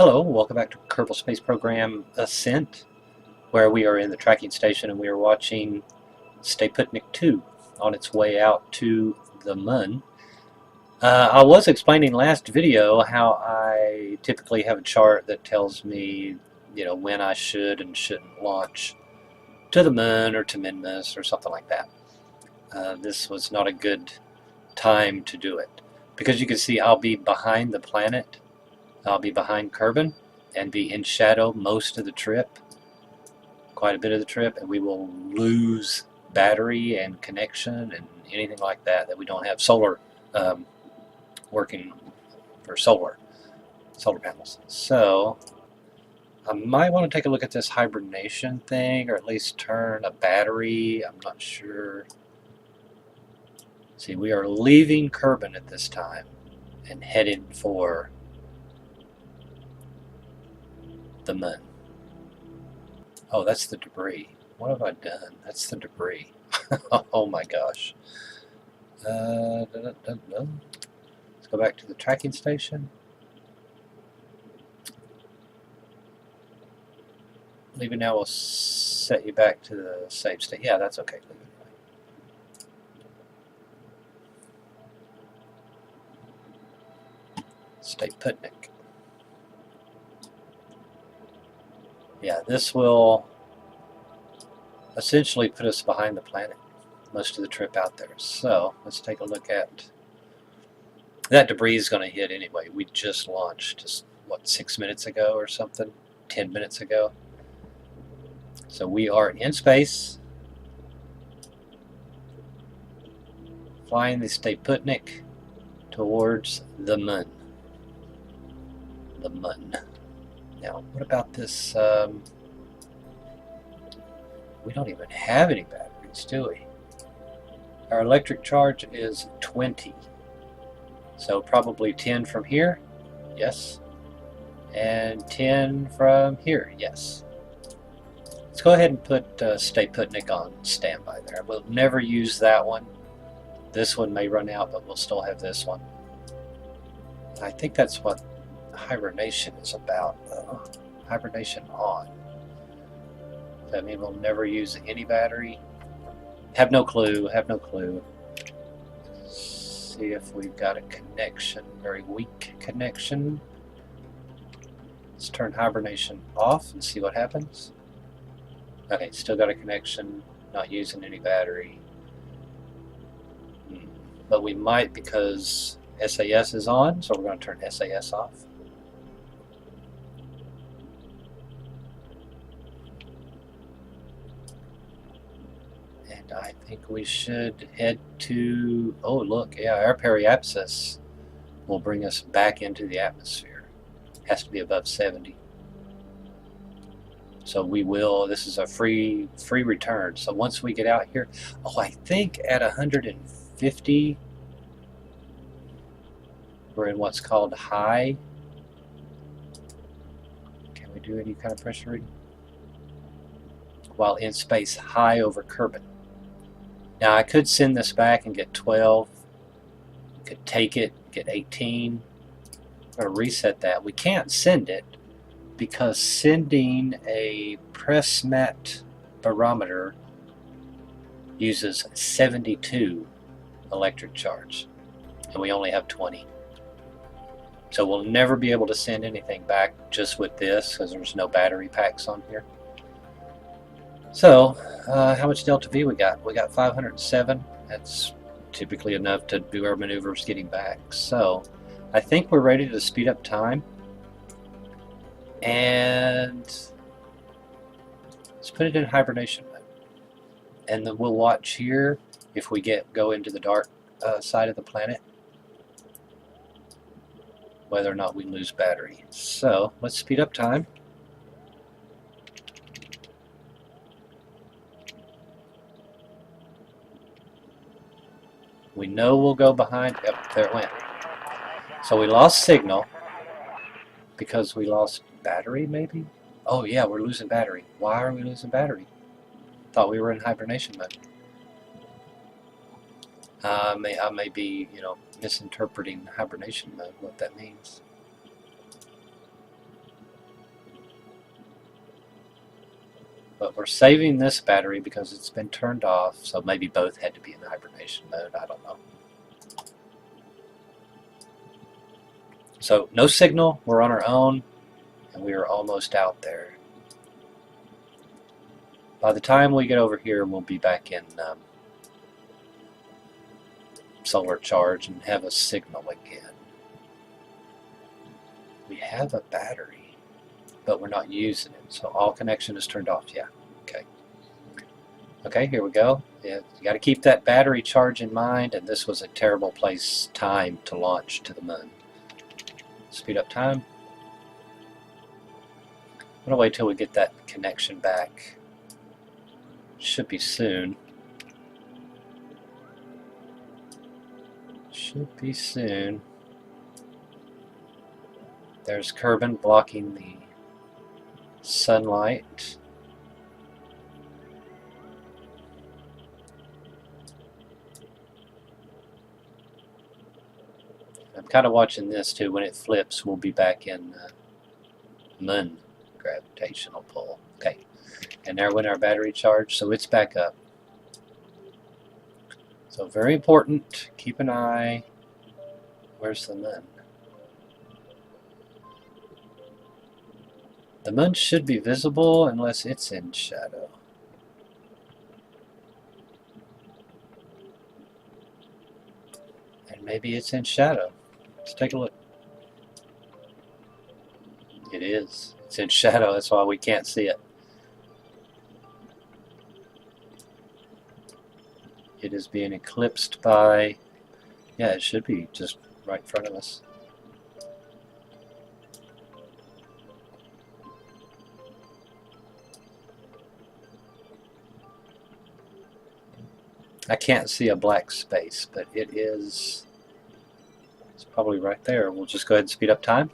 Hello, welcome back to Kerbal Space Program Ascent, where we are in the tracking station and we are watching Staputnik 2 on its way out to the Moon. I was explaining last video how I typically have a chart that tells me, when I should and shouldn't launch to the Moon or to Minmus or something like that. This was not a good time to do it because you can see I'll be behind the planet. I'll be behind Kerbin and be in shadow most of the trip, quite a bit of the trip, and we will lose battery and connection and anything like that we don't have solar working for solar panels. So I might want to take a look at this hibernation thing, or at least turn a battery. I'm not sure. See, we are leaving Kerbin at this time and headed for the Moon. Oh, that's the debris. What have I done? That's the debris. Oh my gosh. Let's go back to the tracking station. Leave it now. We'll set you back to the save state. Yeah, that's okay. Leave it. Staputnik. Yeah, this will essentially put us behind the planet most of the trip out there. So let's take a look at that. Debris is going to hit anyway. We just launched just what, 6 minutes ago or something, 10 minutes ago. So we are in space, flying the Staputnik towards the Moon. The Moon. Now, what about this? We don't even have any batteries, do we? Our electric charge is 20. So probably 10 from here, yes. And 10 from here, yes. Let's go ahead and put Staputnik on standby there. We'll never use that one. This one may run out, but we'll still have this one. I think that's what hibernation is about. Hibernation on. Does that mean we'll never use any battery? Have no clue. Have no clue. See if we've got a connection. Very weak connection. Let's turn hibernation off and see what happens. Okay, still got a connection. Not using any battery. But we might, because SAS is on, so we're going to turn SAS off. I think we should head to, oh look, yeah, our periapsis will bring us back into the atmosphere. Has to be above 70. So we will, this is a free return. So once we get out here, oh, I think at 150, we're in what's called high. Can we do any kind of pressure reading? While in space, high over Kerbin. Now I could send this back and get 12, could take it, get 18, I'm going to reset that. We can't send it because sending a press mat barometer uses 72 electric charge, and we only have 20. So we'll never be able to send anything back just with this because there's no battery packs on here. So, how much delta V we got? We got 507. That's typically enough to do our maneuvers getting back. So, I think we're ready to speed up time. And let's put it in hibernation mode. And then we'll watch here if we go into the dark side of the planet, whether or not we lose battery. So, let's speed up time. We know we'll go behind. Yep, there it went. So we lost signal because we lost battery, maybe? Oh yeah, we're losing battery. Why are we losing battery? Thought we were in hibernation mode. I may be, misinterpreting hibernation mode, what that means. But we're saving this battery because it's been turned off, so maybe both had to be in hibernation mode, I don't know. So no signal, we're on our own, and we are almost out there. By the time we get over here, we'll be back in solar charge and have a signal again. We have a battery, but we're not using it, so all connection is turned off. Yeah, okay. Okay, here we go. Yeah, you got to keep that battery charge in mind, and this was a terrible time to launch to the moon. Speed up time. I'm going to wait till we get that connection back. Should be soon. Should be soon. There's Kerbin blocking the sunlight. I'm kind of watching this too. When it flips, we'll be back in moon gravitational pull. Okay, and there went our battery charge, so it's back up. So very important, keep an eye. Where's the moon? The moon should be visible unless it's in shadow. And maybe it's in shadow. Let's take a look. It is. It's in shadow, that's why we can't see it. It is being eclipsed by, yeah, it should be just right in front of us. I can't see a black space, but it is, it's probably right there. We'll just go ahead and speed up time.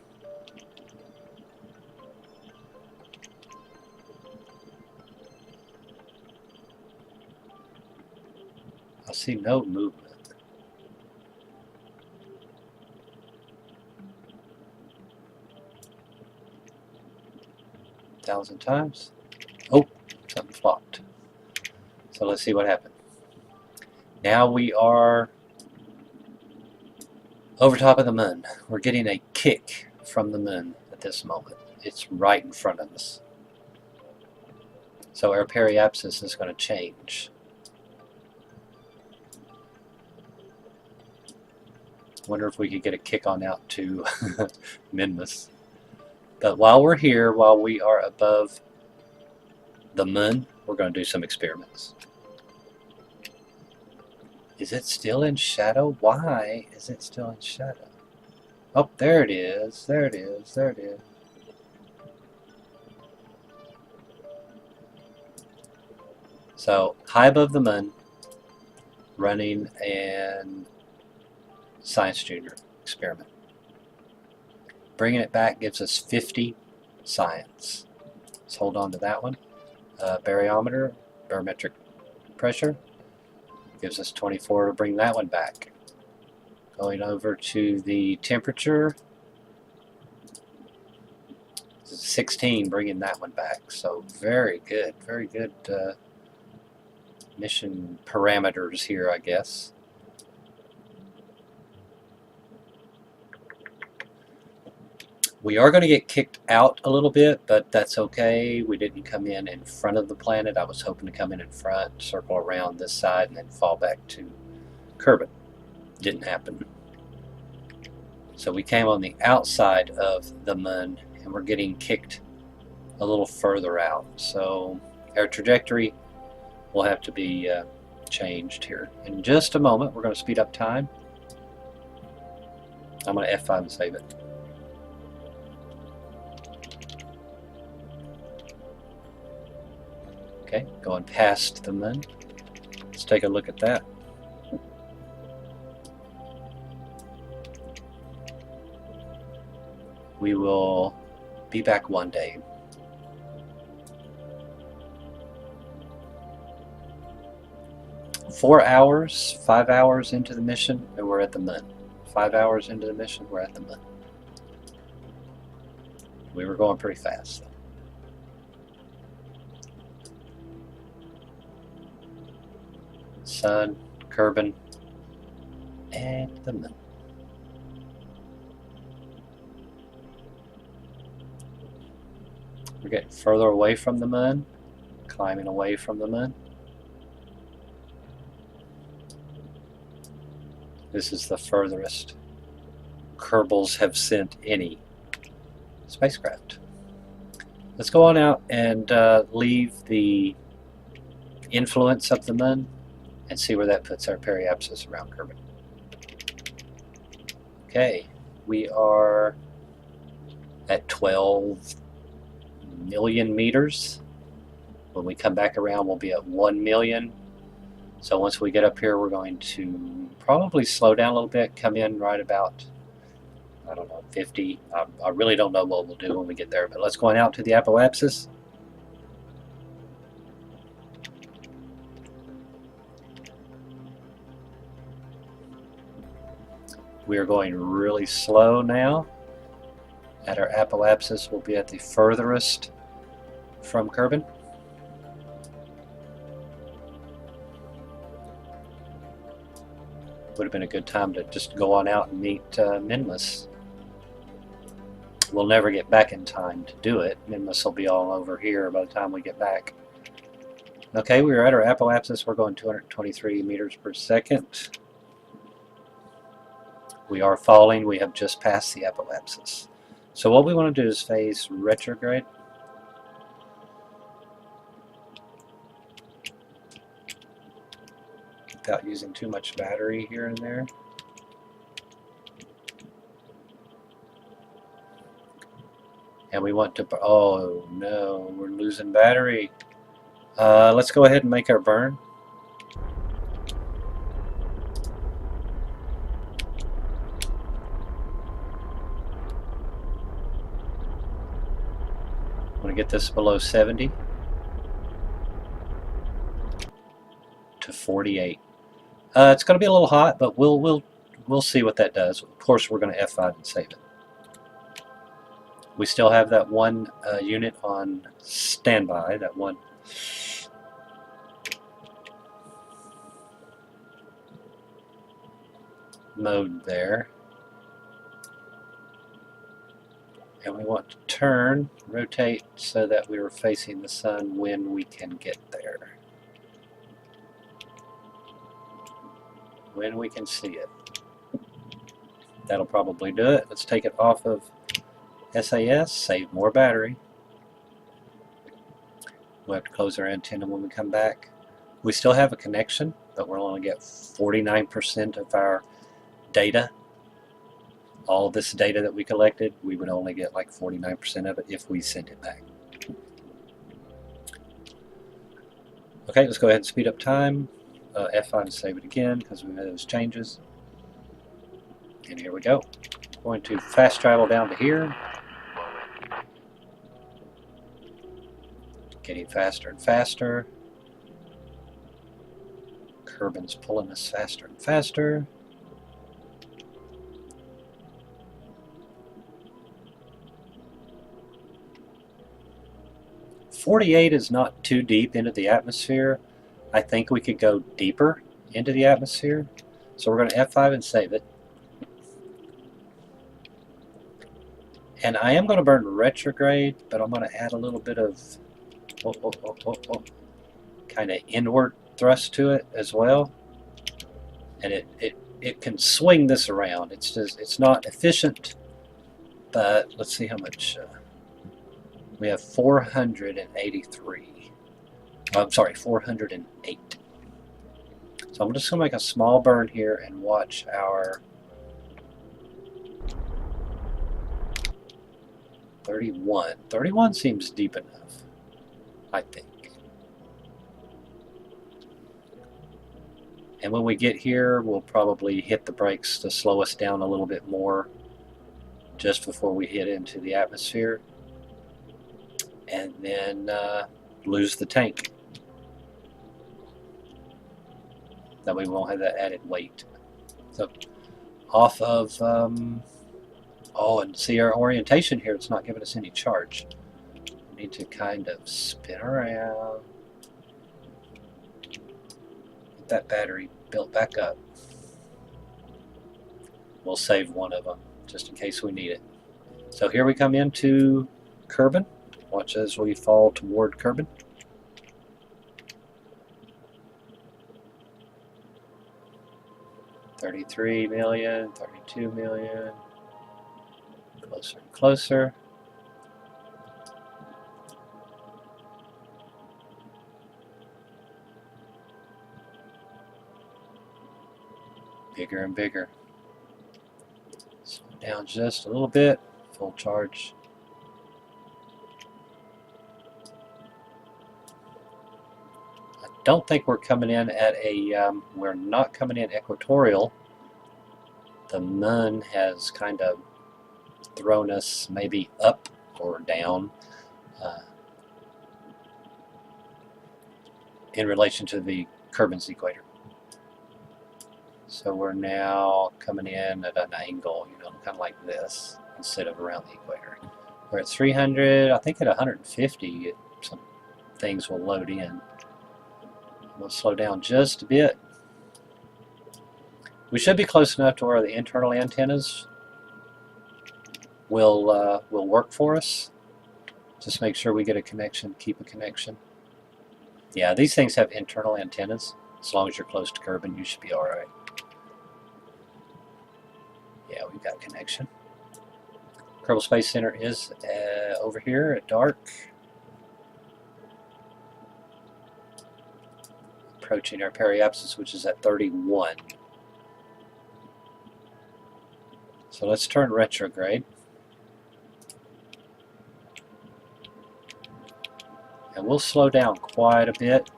I see no movement. 1,000 times. Oh, something flopped. So let's see what happened. Now we are over top of the moon. We're getting a kick from the moon at this moment. It's right in front of us. So our periapsis is going to change. Wonder if we could get a kick on out to Minmus. But while we're here, while we are above the moon, we're going to do some experiments. Is it still in shadow? Why is it still in shadow? Oh, there it is. There it is. There it is. So, high above the moon, running an Science Junior experiment. Bringing it back gives us 50 science. Let's hold on to that one. Baryometer, barometric pressure, gives us 24 to bring that one back. Going over to the temperature, 16, bringing that one back. So very good mission parameters here, I guess. We are going to get kicked out a little bit, but that's okay. We didn't come in front of the planet. I was hoping to come in front, circle around this side, and then fall back to Kerbin. Didn't happen. So we came on the outside of the moon, and we're getting kicked a little further out. So our trajectory will have to be changed here. In just a moment, we're going to speed up time. I'm going to F5 and save it. Okay, going past the moon. Let's take a look at that. We will be back one day. Four hours, 5 hours into the mission, and we're at the moon. 5 hours into the mission, we're at the moon. We were going pretty fast. Sun, Kerbin, and the moon. We're getting further away from the moon, climbing away from the moon. This is the furthest Kerbals have sent any spacecraft. Let's go on out and leave the influence of the moon and see where that puts our periapsis around Kerbin. Okay, we are at 12 million meters. When we come back around, we'll be at 1 million. So once we get up here, we're going to probably slow down a little bit, come in right about, I don't know, 50. I really don't know what we'll do when we get there, but let's go on out to the apoapsis. We are going really slow now. At our apoapsis, we'll be at the furthest from Kerbin. Would have been a good time to just go on out and meet Minmus. We'll never get back in time to do it. Minmus will be all over here by the time we get back. Okay, we are at our apoapsis. We're going 223 meters per second. We are falling. We have just passed the apoapsis. So what we want to do is phase retrograde. Without using too much battery here and there. And we want to, oh no, we're losing battery. Let's go ahead and make our burn. I want to get this below 70 to 48. It's going to be a little hot, but we'll see what that does. Of course, we're going to F5 and save it. We still have that one unit on standby, that one mode there. And we want to turn, rotate so that we are facing the sun when we can get there. When we can see it. That'll probably do it. Let's take it off of SAS, save more battery. We'll have to close our antenna when we come back. We still have a connection, but we'll only get 49% of our data. All this data that we collected, we would only get like 49% of it if we sent it back. Okay, let's go ahead and speed up time. F5 and save it again because we made those changes. And here we go. Going to fast travel down to here. Getting faster and faster. Kerbin's pulling us faster and faster. .48 is not too deep into the atmosphere. I think we could go deeper into the atmosphere. So we're going to F5 and save it. And I am going to burn retrograde, but I'm going to add a little bit of kind of inward thrust to it as well. And it can swing this around. It's just, it's not efficient, but let's see how much. We have 483. I'm sorry, 408. So I'm just going to make a small burn here and watch our 31. 31 seems deep enough, I think. And when we get here, we'll probably hit the brakes to slow us down a little bit more just before we hit into the atmosphere. And then lose the tank. That way we won't have that added weight. So off of, oh, and see our orientation here, it's not giving us any charge. We need to kind of spin around. get that battery built back up. We'll save one of them just in case we need it. So here we come into Kerbin. Watch as we fall toward Kerbin. $33 million, $32 million. Closer and closer. Bigger and bigger. Slow down just a little bit. Full charge. I don't think we're coming in at a, we're not coming in equatorial. The moon has kind of thrown us maybe up or down in relation to the Kerbin's equator. So we're now coming in at an angle, you know, kind of like this instead of around the equator. We're at 300, I think at 150 some things will load in. We'll slow down just a bit. We should be close enough to where the internal antennas will work for us. Just make sure we get a connection, keep a connection. Yeah, these things have internal antennas. As long as you're close to Kerbin, you should be all right. Yeah, we've got connection. Kerbal Space Center is over here at dark. Approaching our periapsis, which is at 31. So let's turn retrograde. And we'll slow down quite a bit.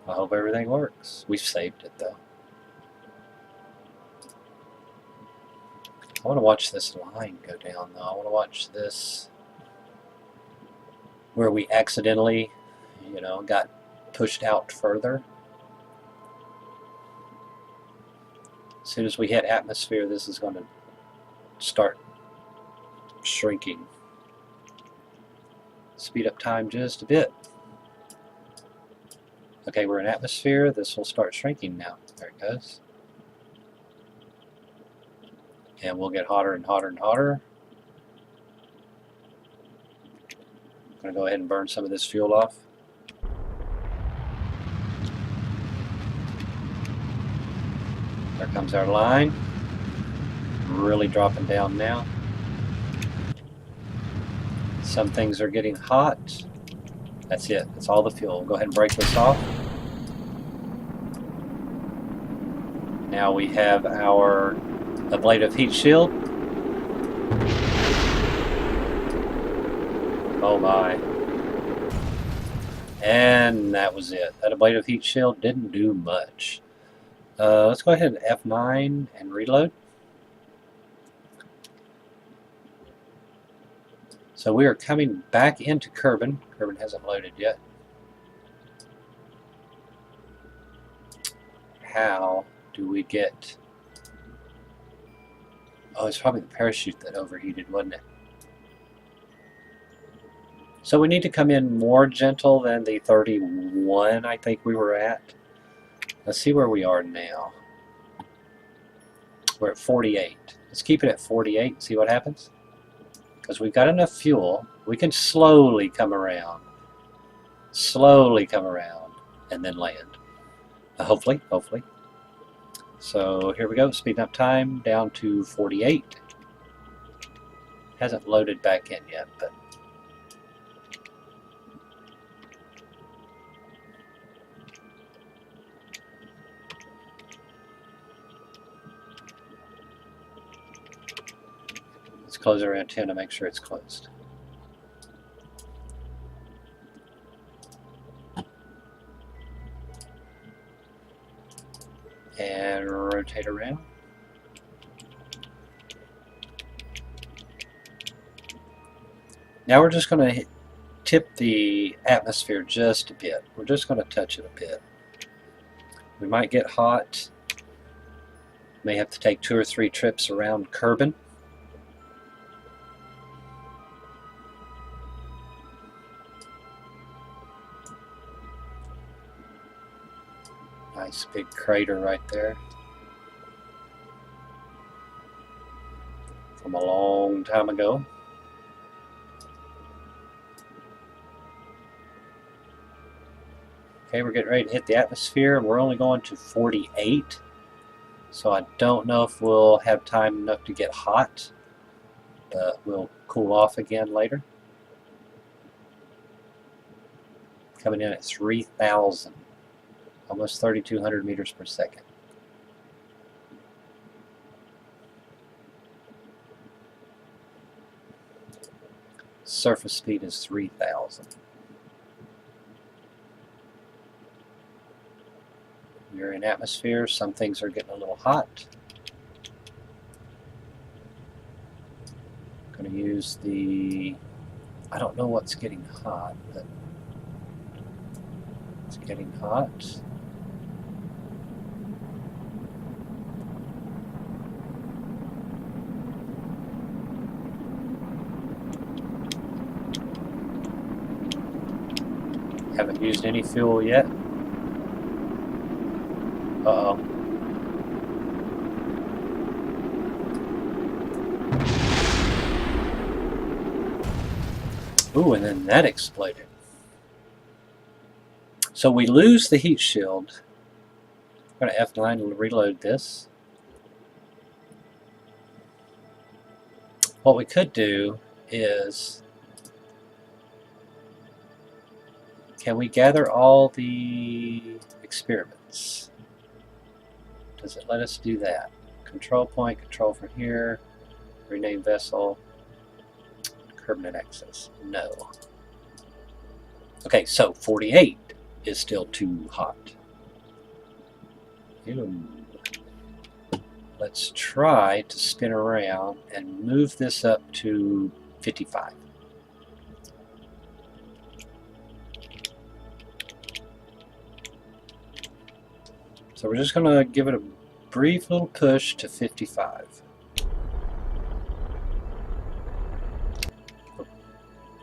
I hope everything works. We've saved it though. I want to watch this line go down though. I want to watch this where we accidentally, you know, got pushed out further. As soon as we hit atmosphere, this is going to start shrinking. Speed up time just a bit. Okay, we're in atmosphere. This will start shrinking now. There it goes. And we'll get hotter and hotter and hotter. I'm going to go ahead and burn some of this fuel off. There comes our line. Really dropping down now. Some things are getting hot. That's it. That's all the fuel. We'll go ahead and break this off. Now we have our ablative heat shield. Oh my. And that was it. That ablative heat shield didn't do much. Let's go ahead and F9 and reload. So we are coming back into Kerbin. Kerbin hasn't loaded yet. How do we get... Oh, it's probably the parachute that overheated, wasn't it? So we need to come in more gentle than the 31 I think we were at. Let's see where we are now. We're at 48. Let's keep it at 48 and see what happens. Because we've got enough fuel, we can slowly come around. Slowly come around and then land. Hopefully, hopefully. So here we go, speeding up time down to 48. Hasn't loaded back in yet, but let's close our antenna to make sure it's closed. And rotate around. Now we're just going to tip the atmosphere just a bit. We're just going to touch it a bit. We might get hot. May have to take 2 or 3 trips around Kerbin. Nice big crater right there. From a long time ago. Okay, we're getting ready to hit the atmosphere. We're only going to 48. So I don't know if we'll have time enough to get hot. But we'll cool off again later. Coming in at 3,000. Almost 3,200 meters per second. Surface speed is 3,000. We're in atmosphere. Some things are getting a little hot. Going to use the... I don't know what's getting hot, but it's getting hot. Haven't used any fuel yet. Uh-oh. Ooh, and then that exploded. So we lose the heat shield. I'm going to F9 to reload this. What we could do is... Can we gather all the experiments? Does it let us do that? Control point, control from here, rename vessel, Kerbin access. No. Okay, so 48 is still too hot. Ew. Let's try to spin around and move this up to 55. So we're just going to give it a brief little push to 55.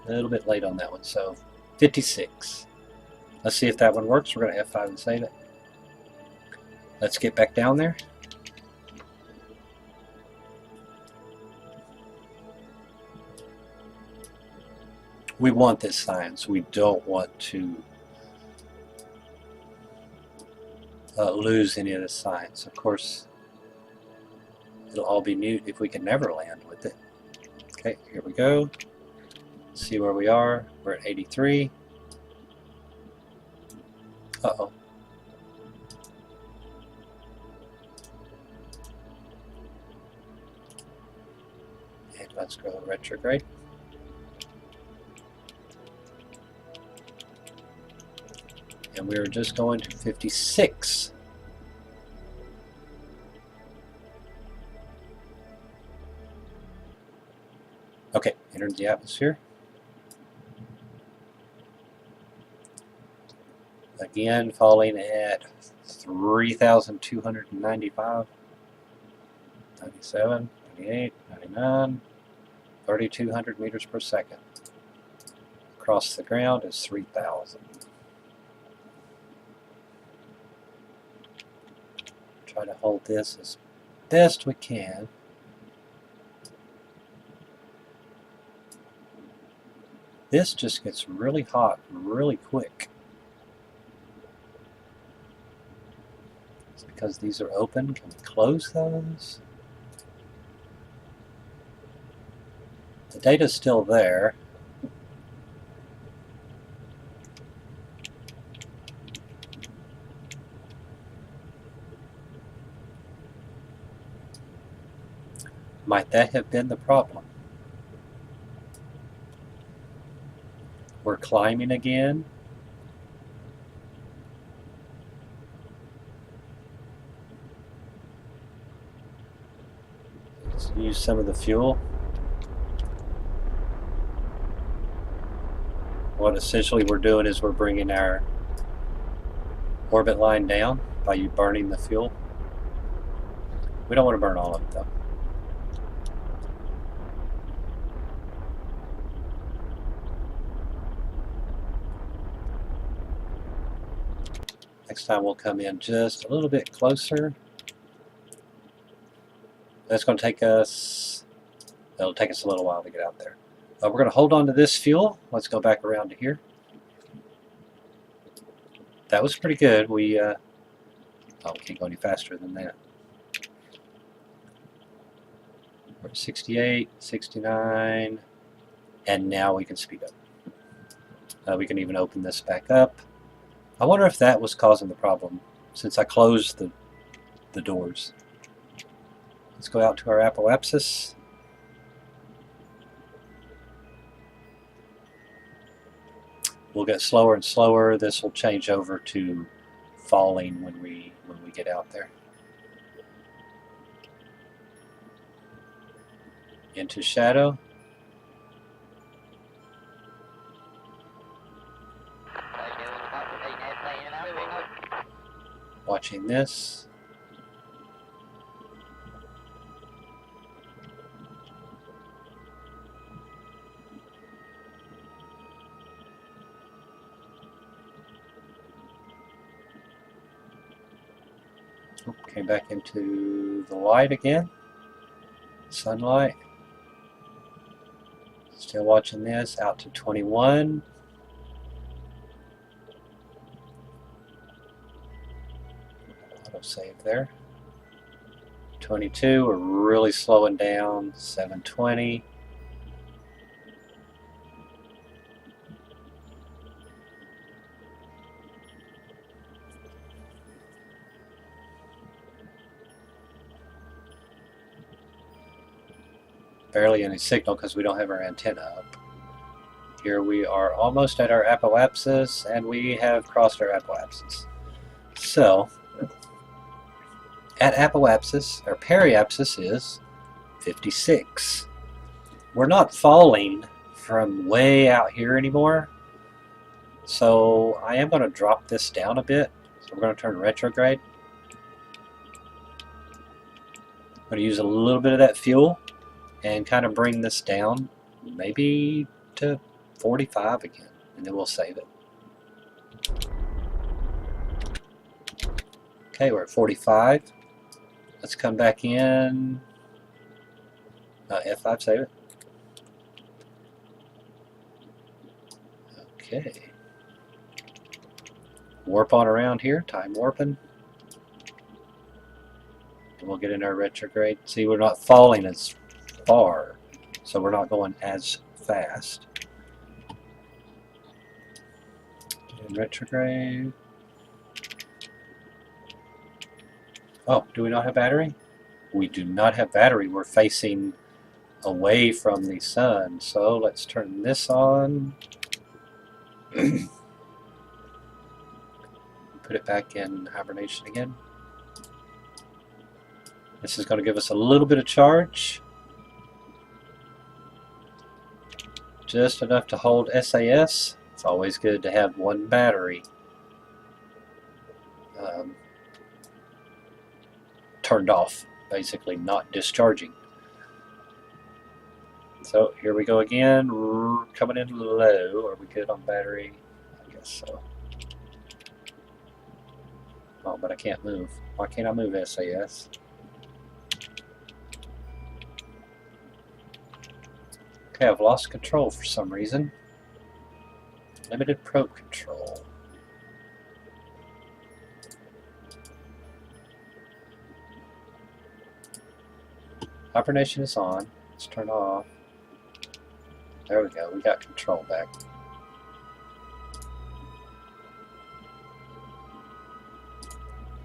A little bit late on that one, so 56. Let's see if that one works. We're going to F5 and save it. Let's get back down there. We want this science. We don't want to lose any of the science. Of course, it'll all be mute if we can never land with it. Okay, here we go. See where we are. We're at 83. Uh-oh. And let's go retrograde. And we're just going to 56. Okay, entered the atmosphere. Again, falling at 3,295, 97, 98, 99, 3,200 meters per second. Across the ground is 3,000. Try to hold this as best we can. This just gets really hot really quick. It's because these are open. Can we close those? The data's still there. Might that have been the problem? We're climbing again. Let's use some of the fuel. What essentially we're doing is we're bringing our orbit line down by burning the fuel. We don't want to burn all of it though. Next time we'll come in just a little bit closer. That's going to take us, it'll take us a little while to get out there. We're going to hold on to this fuel. Let's go back around to here. That was pretty good. We can't go any faster than that. We're at 68, 69, and now we can speed up. We can even open this back up. I wonder if that was causing the problem since I closed the doors. Let's go out to our apoapsis. We'll get slower and slower. This will change over to falling when we get out there. Into shadow. Watching this. Came back into the light again. Sunlight. Still watching this. Out to 21. Autosave there. 22. We're really slowing down. 720. Barely any signal because we don't have our antenna up. Here we are almost at our apoapsis, and we have crossed our apoapsis. So, at apoapsis, our periapsis is 56. We're not falling from way out here anymore, so I am going to drop this down a bit. So we're going to turn retrograde. I'm going to use a little bit of that fuel and kind of bring this down maybe to 45 again, and then we'll save it. Okay, we're at 45. Let's come back in. F5, save it. Okay. Warp on around here, time warping. And we'll get in our retrograde. See, we're not falling as far, so we're not going as fast. In retrograde. Oh, do we not have battery? We do not have battery. We're facing away from the sun, so let's turn this on. Put it back in hibernation again. This is going to give us a little bit of charge. Just enough to hold SAS. It's always good to have one battery turned off, basically not discharging. So here we go again, coming in low. Are we good on battery? I guess so. Oh, but I can't move. Why can't I move SAS? Okay, I've lost control for some reason. Limited probe control. Hibernation is on. Let's turn off. There we go. We got control back.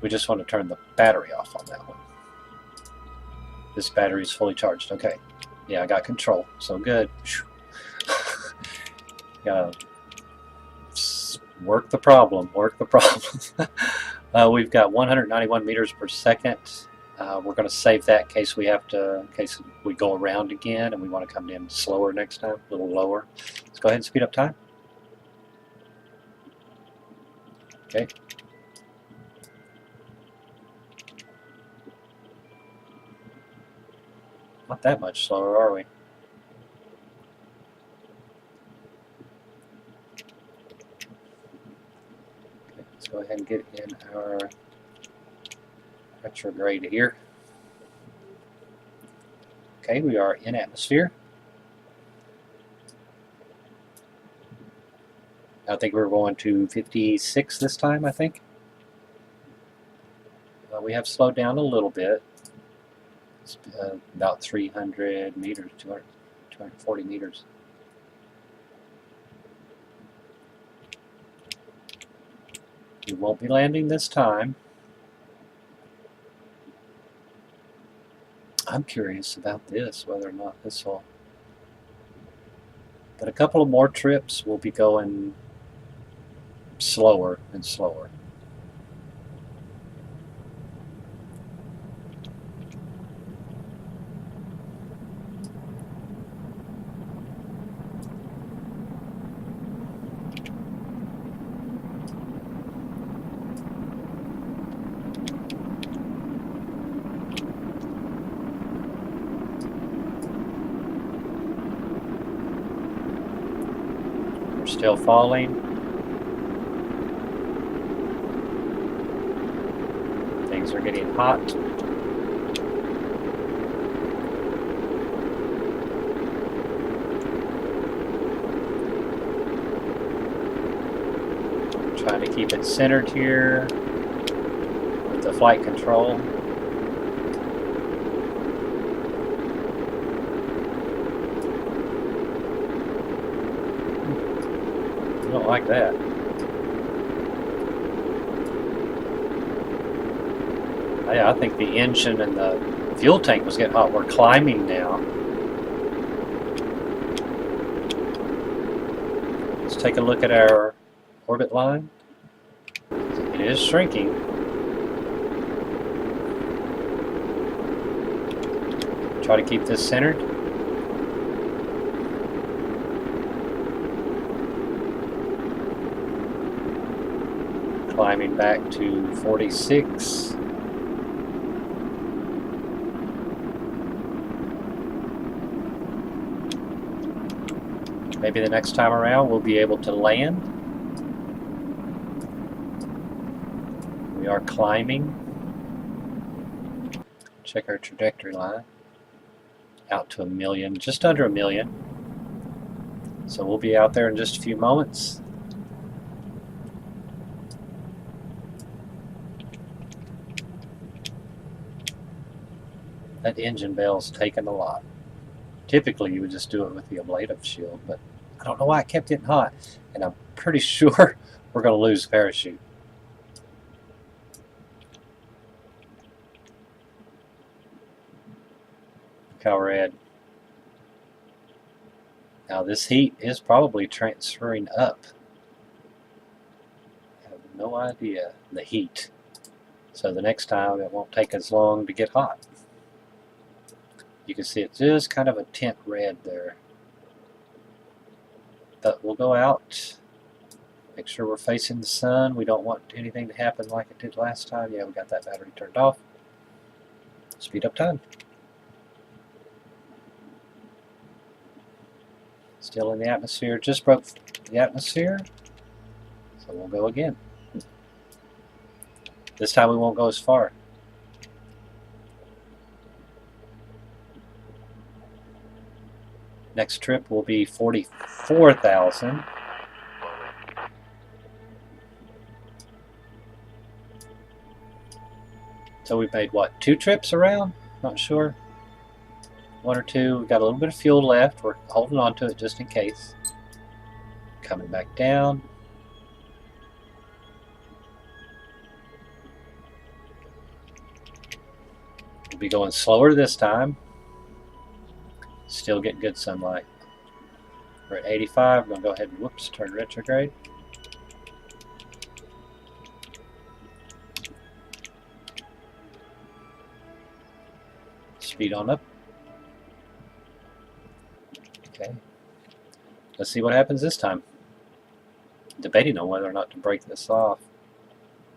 We just want to turn the battery off on that one. This battery is fully charged. Okay. Yeah, I got control. So good. Gotta work the problem. Work the problem. We've got 191 meters per second. We're going to save that in case we have to, in case we go around again and we want to come in slower next time, a little lower. Let's go ahead and speed up time. Okay. Not that much slower, are we? Okay, let's go go ahead and get in our retrograde here. Okay, we are in atmosphere. I think we're going to 56 this time, I think. We have slowed down a little bit. It's about 300 meters, 240 meters. We won't be landing this time. I'm curious about this, whether or not this will. But a couple of more trips will be going slower and slower. We're still falling. Things are getting hot. Trying to keep it centered here with the flight control. I don't like that. Yeah, I think the engine and the fuel tank was getting hot. We're climbing now. Let's take a look at our orbit line. It is shrinking. Try to keep this centered. Climbing back to 46. Maybe the next time around we'll be able to land. We are climbing. Check our trajectory line. Out to 1 million, just under 1 million. So we'll be out there in just a few moments. That engine bell's taken a lot. Typically you would just do it with the ablative shield, but I don't know why it kept getting hot. And I'm pretty sure we're going to lose the parachute. Look how red. Now this heat is probably transferring up. I have no idea. The heat. So the next time it won't take as long to get hot. You can see it's just kind of a tint red there. But we'll go out. Make sure we're facing the sun. We don't want anything to happen like it did last time. Yeah, we got that battery turned off. Speed up time. Still in the atmosphere. Just broke the atmosphere. So we'll go again. This time we won't go as far. Next trip will be 44,000. So we've made what, 2 trips around? Not sure. 1 or 2. We've got a little bit of fuel left. We're holding on to it just in case. Coming back down. We'll be going slower this time. Still getting good sunlight. We're at 85. I'm going to go ahead and, whoops, turn retrograde. Speed on up. Okay. Let's see what happens this time. Debating on whether or not to break this off.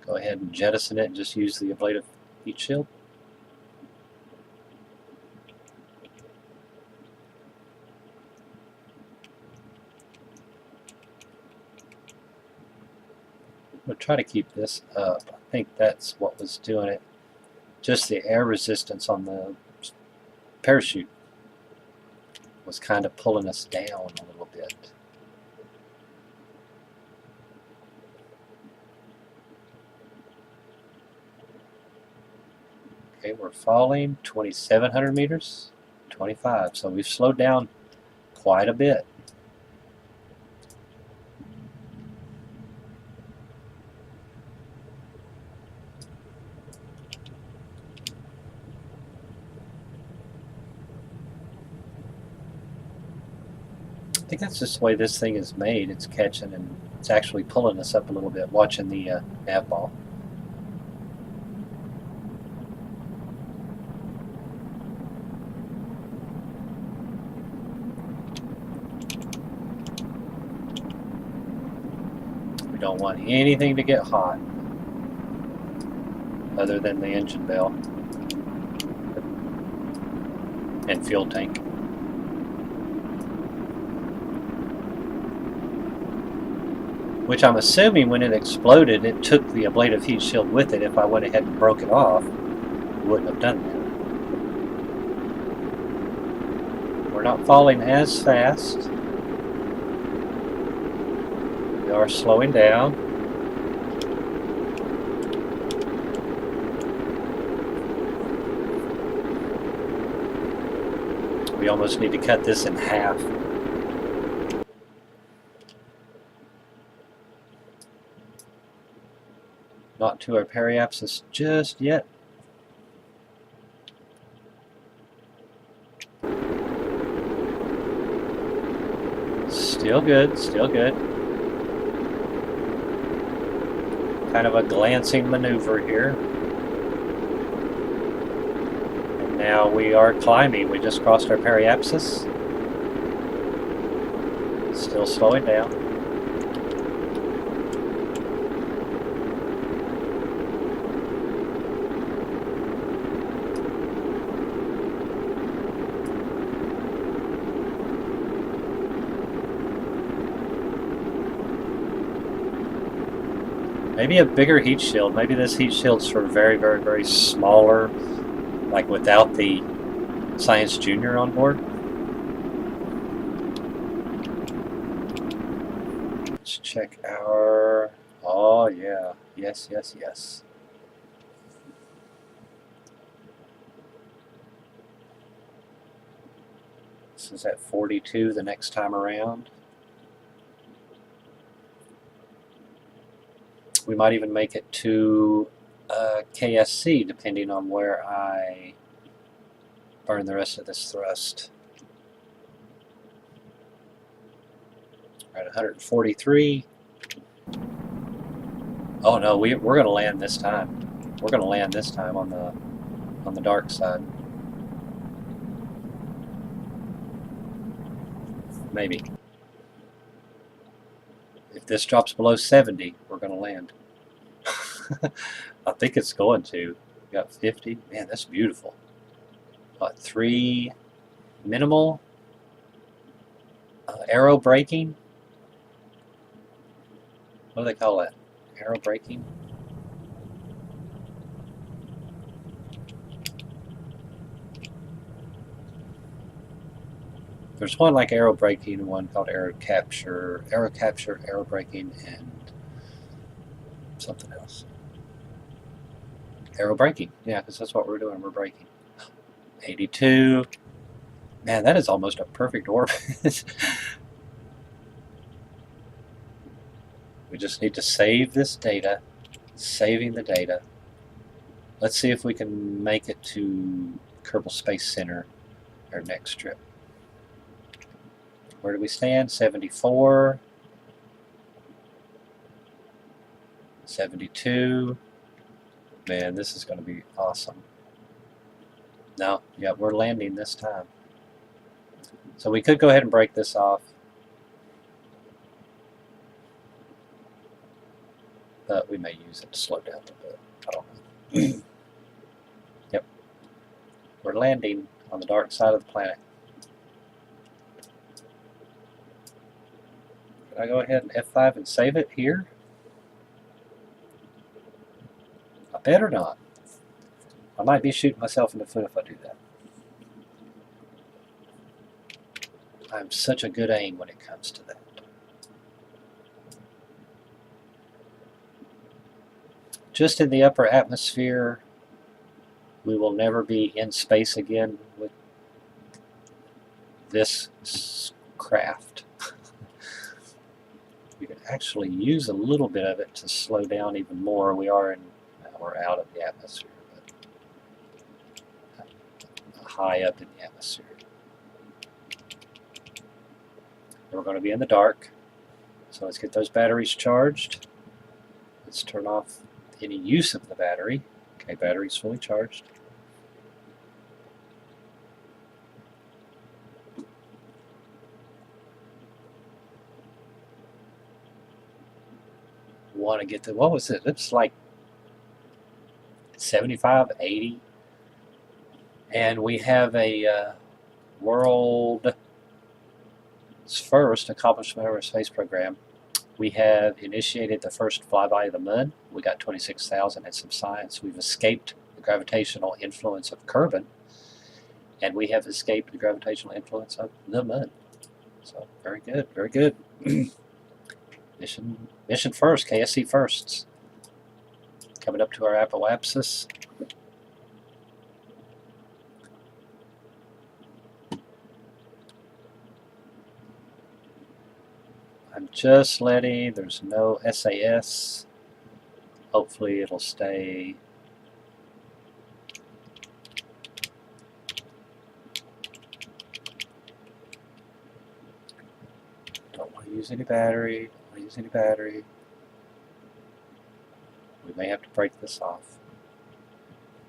Go ahead and jettison it and just use the ablative heat shield. try to keep this up. I think that's what was doing it. Just the air resistance on the parachute was kind of pulling us down a little bit. Okay, we're falling 2,700 meters, 25. So we've slowed down quite a bit. I think that's just the way this thing is made. It's catching and it's actually pulling us up a little bit, watching the NavBall. We don't want anything to get hot other than the engine bell and fuel tank. Which I'm assuming when it exploded, it took the ablative heat shield with it. If I went ahead and broke it off, it wouldn't have done that. We're not falling as fast. We are slowing down. We almost need to cut this in half. Not to our periapsis just yet. Still good, still good. Kind of a glancing maneuver here. And now we are climbing. We just crossed our periapsis. Still slowing down. Maybe a bigger heat shield. Maybe this heat shield's for very, very, very smaller, like without the Science Junior on board. Let's check our... Oh, yeah. Yes, yes, yes. This is at 42 the next time around. We might even make it to KSC depending on where I burn the rest of this thrust. We're at 143. Oh no, we're going to land this time. We're going to land this time on the dark side. Maybe. If this drops below 70, we're going to land. I think it's going to. We got 50. Man, that's beautiful. 3 minimal aero braking. What do they call that? Aero braking? There's one like aero braking and one called aero capture, aero braking, and something else. Aero braking, yeah, because that's what we're doing. We're braking. 82. Man, that is almost a perfect orbit. We just need to save this data. Saving the data. Let's see if we can make it to Kerbal Space Center our next trip. Where do we stand? 74. 72. Man, this is going to be awesome. No, yeah, we're landing this time. So we could go ahead and break this off. But we may use it to slow down a little bit. I don't know. Yep. We're landing on the dark side of the planet. Can I go ahead and F5 and save it here? I better not. I might be shooting myself in the foot if I do that. I'm such a good aim when it comes to that. Just in the upper atmosphere, we will never be in space again with this craft. We could actually use a little bit of it to slow down even more. We're out of the atmosphere, but high up in the atmosphere. We're going to be in the dark, so let's get those batteries charged. Let's turn off any use of the battery. Okay, battery's fully charged. Want to get the, what was it? It's like 75, 80. And we have a world's first accomplishment of our space program. We have initiated the first flyby of the moon. We got 26,000 and some science. We've escaped the gravitational influence of Kerbin, and we have escaped the gravitational influence of the moon. So very good, very good. Mission first, KSC firsts. Coming up to our apoapsis. I'm just letting, there's no SAS. Hopefully it'll stay. Don't want to use any battery, don't want to use any battery. We may have to break this off.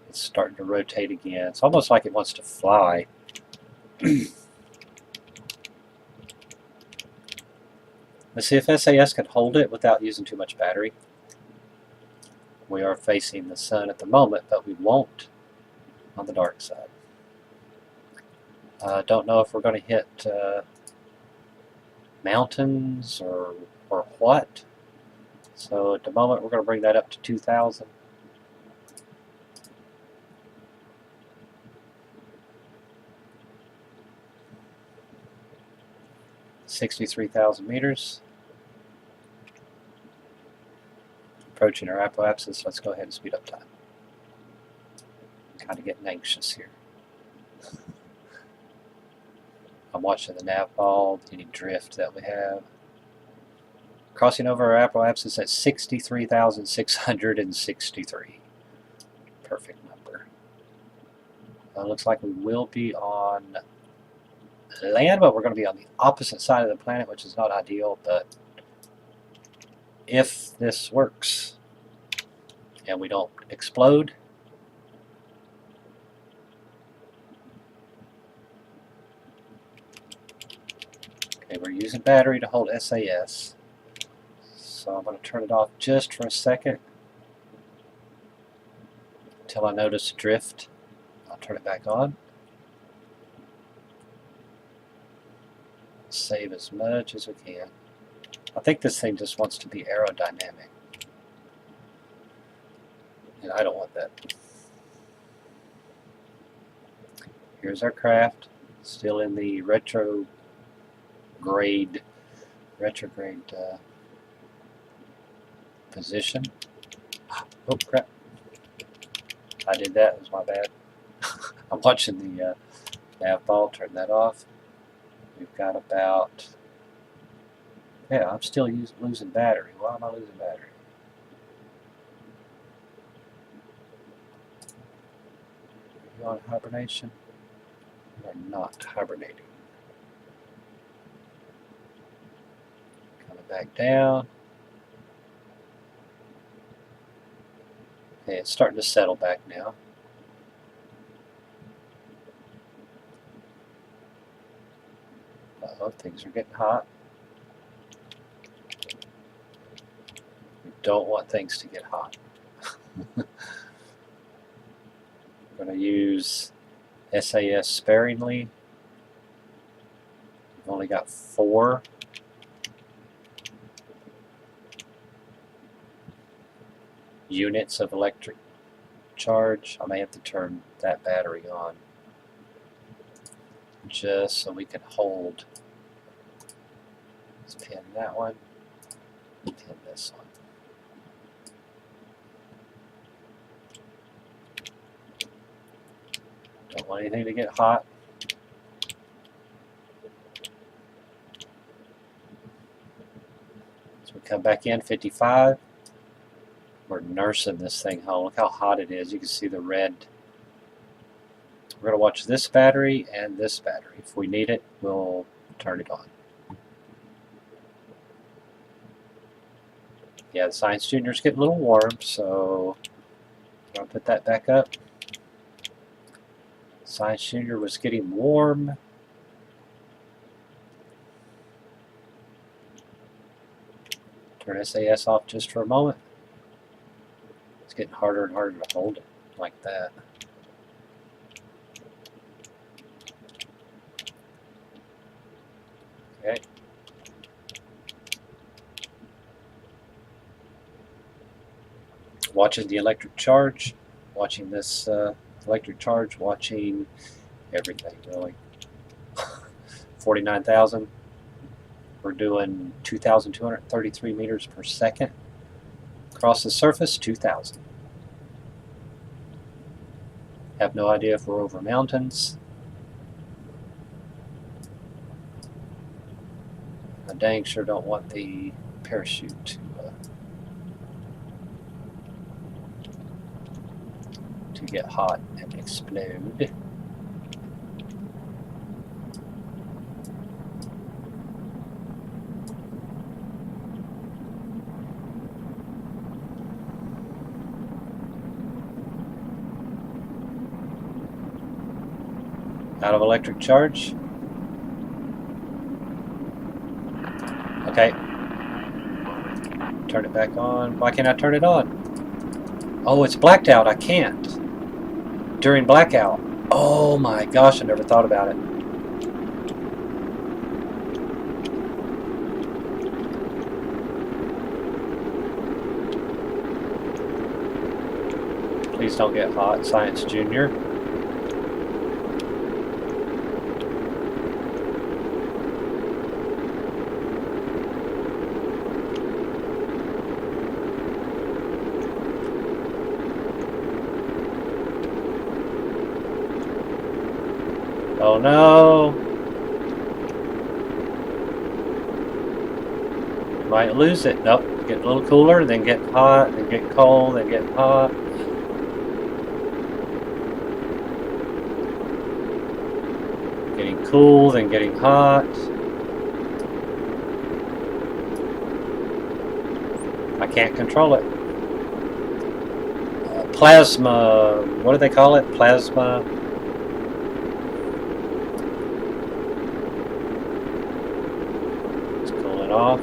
It's starting to rotate again. It's almost like it wants to fly. Let's see if SAS can hold it without using too much battery. We are facing the sun at the moment, but we won't on the dark side. Don't know if we're going to hit mountains or what. So at the moment we're going to bring that up to 2,000. $63,000 meters. Approaching our apoapsis. Let's go ahead and speed up time. I'm kind of getting anxious here. I'm watching the NavBall, any drift that we have. Crossing over our apoapsis at 63,663. Perfect number. Looks like we will be on land, but we're going to be on the opposite side of the planet, which is not ideal, but if this works and we don't explode, okay, we're using battery to hold SAS, so I'm going to turn it off just for a second until I notice drift. I'll turn it back on. Save as much as we can. I think this thing just wants to be aerodynamic, and I don't want that. Here's our craft, still in the retrograde position. Oh crap! I did that. It was my bad. I'm watching the NavBall. Turn that off. We've got about, yeah, I'm still losing battery. Why am I losing battery? Are you on hibernation? We're not hibernating. Coming back down. Okay, it's starting to settle back now. Uh-oh, things are getting hot. We don't want things to get hot. We're going to use SAS sparingly. We've only got 4. Units of electric charge. I may have to turn that battery on just so we can hold. Let's pin that one, pin this one. Don't want anything to get hot. So we come back in 55. We're nursing this thing home. Look how hot it is. You can see the red. We're going to watch this battery and this battery. If we need it, we'll turn it on. Yeah, the Science Junior's getting a little warm, so I'll put that back up. Science Junior was getting warm. Turn SAS off just for a moment. It's getting harder and harder to hold it like that. Okay. Watching the electric charge, watching this electric charge, watching everything really. 49,000. We're doing 2,233 meters per second. Across the surface, 2,000. Have no idea if we're over mountains. I dang sure don't want the parachute to get hot and explode. Out of electric charge. Okay. Turn it back on. Why can't I turn it on? Oh, it's blacked out. I can't. During blackout. Oh my gosh, I never thought about it. Please don't get hot, Science Junior. Oh no! You might lose it. Nope. Get a little cooler, then get hot, then get cold, then get hot. Getting cool, then getting hot. I can't control it. Plasma. What do they call it? Plasma. Off.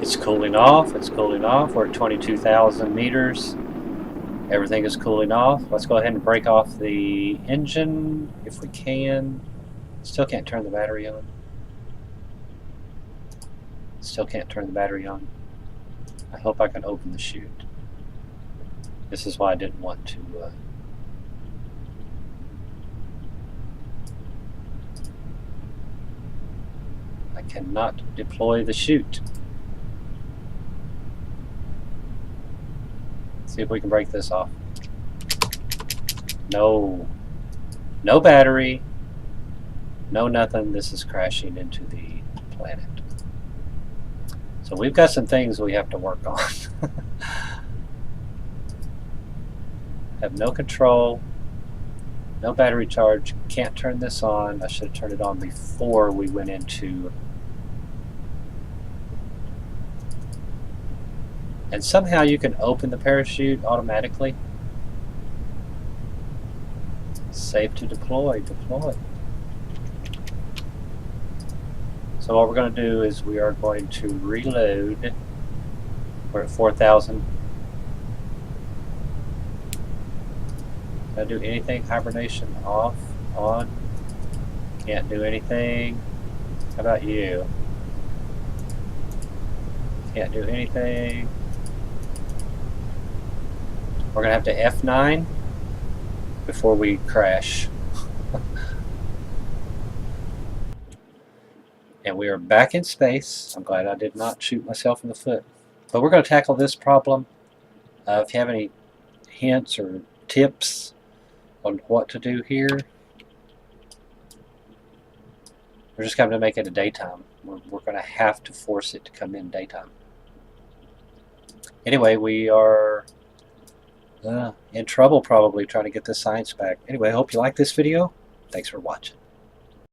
It's cooling off. It's cooling off. We're at 22,000 meters. Everything is cooling off. Let's go ahead and break off the engine if we can. Still can't turn the battery on. Still can't turn the battery on. I hope I can open the chute. This is why I didn't want to I cannot deploy the chute. See if we can break this off. No. No battery. No nothing. This is crashing into the planet. So we've got some things we have to work on. Have no control. No battery charge. Can't turn this on. I should have turned it on before we went into... And somehow you can open the parachute automatically. Safe to deploy. Deploy. So what we're going to do is we are going to reload. We're at 4,000. Can I do anything? Hibernation off, on. Can't do anything. How about you? Can't do anything. We're gonna have to F9 before we crash. And we are back in space. I'm glad I did not shoot myself in the foot. But we're going to tackle this problem. If you have any hints or tips on what to do here, we're just going to make it a daytime. We're going to have to force it to come in daytime. Anyway, we are in trouble probably trying to get this science back. Anyway, I hope you like this video. Thanks for watching.